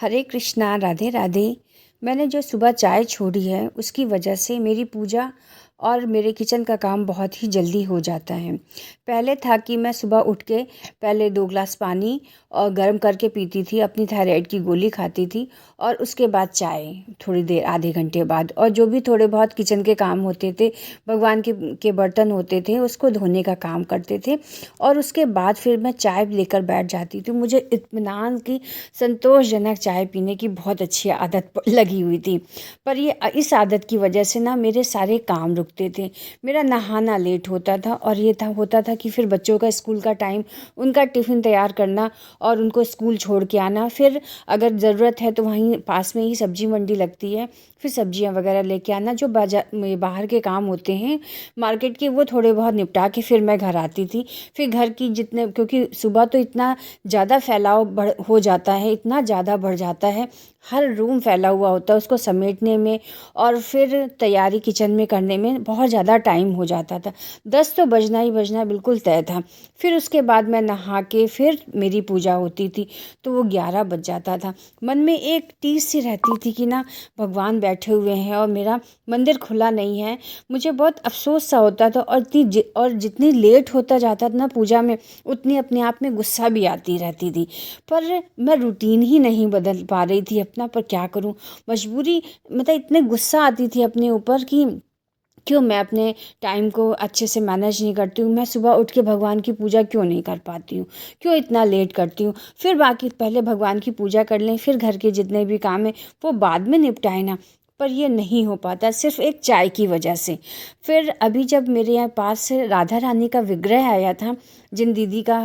हरे कृष्णा, राधे राधे। मैंने जो सुबह चाय छोड़ी है उसकी वजह से मेरी पूजा और मेरे किचन का काम बहुत ही जल्दी हो जाता है। पहले था कि मैं सुबह उठ के पहले 2 ग्लास पानी और गर्म करके पीती थी, अपनी थायराइड की गोली खाती थी और उसके बाद चाय थोड़ी देर आधे घंटे बाद, और जो भी थोड़े बहुत किचन के काम होते थे, भगवान के बर्तन होते थे उसको धोने का काम करते थे और उसके बाद फिर मैं चाय लेकर बैठ जाती थी। मुझे इत्मीनान की संतोषजनक चाय पीने की बहुत अच्छी आदत लगी हुई थी। पर ये इस आदत की वजह से ना मेरे सारे काम रुकते थे। मेरा नहाना लेट होता था और ये होता था कि फिर बच्चों का स्कूल का टाइम, उनका टिफ़िन तैयार करना और उनको स्कूल छोड़ के आना। फिर अगर ज़रूरत है तो वहीं पास में ही सब्जी मंडी लगती है, फिर सब्जियां वगैरह लेके आना। जो बाहर के काम होते हैं मार्केट के, वो थोड़े बहुत निपटा के फिर मैं घर आती थी। फिर घर की जितने, क्योंकि सुबह तो इतना ज़्यादा फैलाव हो जाता है, इतना ज़्यादा बढ़ जाता है, हर रूम फैला हुआ होता है, उसको समेटने में और फिर तैयारी किचन में करने में बहुत ज़्यादा टाइम हो जाता था। 10 तो बजना ही बजना बिल्कुल तय था। फिर उसके बाद मैं नहा के फिर मेरी पूजा होती थी तो वो 11 बज जाता था। मन में एक टीस सी रहती थी कि ना भगवान बैठे हुए हैं और मेरा मंदिर खुला नहीं है। मुझे बहुत अफसोस सा होता था और जितनी लेट होता जाता था ना पूजा में, उतनी अपने आप में गुस्सा भी आती रहती थी। पर मैं रूटीन ही नहीं बदल पा रही थी अपना, पर क्या करूं, मजबूरी। मतलब इतने गुस्सा आती थी अपने ऊपर कि क्यों मैं अपने टाइम को अच्छे से मैनेज नहीं करती हूँ, मैं सुबह उठ के भगवान की पूजा क्यों नहीं कर पाती हूँ, क्यों इतना लेट करती हूँ। फिर बाकी पहले भगवान की पूजा कर लें, फिर घर के जितने भी काम हैं वो बाद में निपटाए ना। पर ये नहीं हो पाता सिर्फ एक चाय की वजह से। फिर अभी जब मेरे यहाँ पास राधा रानी का विग्रह आया था, जिन दीदी का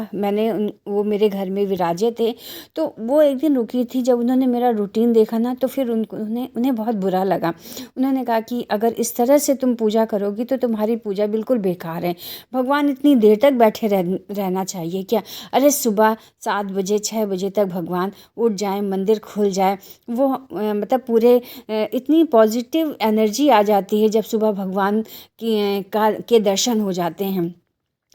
वो मेरे घर में विराजे थे, तो वो एक दिन रुकी थी। जब उन्होंने मेरा रूटीन देखा ना तो फिर उन्हें बहुत बुरा लगा। उन्होंने कहा कि अगर इस तरह से तुम पूजा करोगी तो तुम्हारी पूजा बिल्कुल बेकार है। भगवान इतनी देर तक बैठे रहना चाहिए क्या? अरे सुबह 7 बजे 6 बजे तक भगवान उठ जाए, मंदिर खुल जाए, वो मतलब पूरे इतनी पॉजिटिव एनर्जी आ जाती है जब सुबह भगवान के दर्शन हो जाते हैं।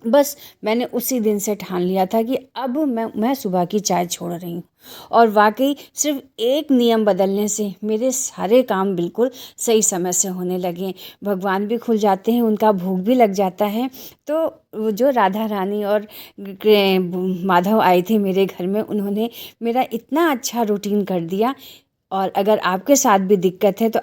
बस मैंने उसी दिन से ठान लिया था कि अब मैं सुबह की चाय छोड़ रही हूँ। और वाकई सिर्फ एक नियम बदलने से मेरे सारे काम बिल्कुल सही समय से होने लगे। भगवान भी खुल जाते हैं, उनका भोग भी लग जाता है। तो वो जो राधा रानी और माधव आए थे मेरे घर में, उन्होंने मेरा इतना अच्छा रूटीन कर दिया। और अगर आपके साथ भी दिक्कत है तो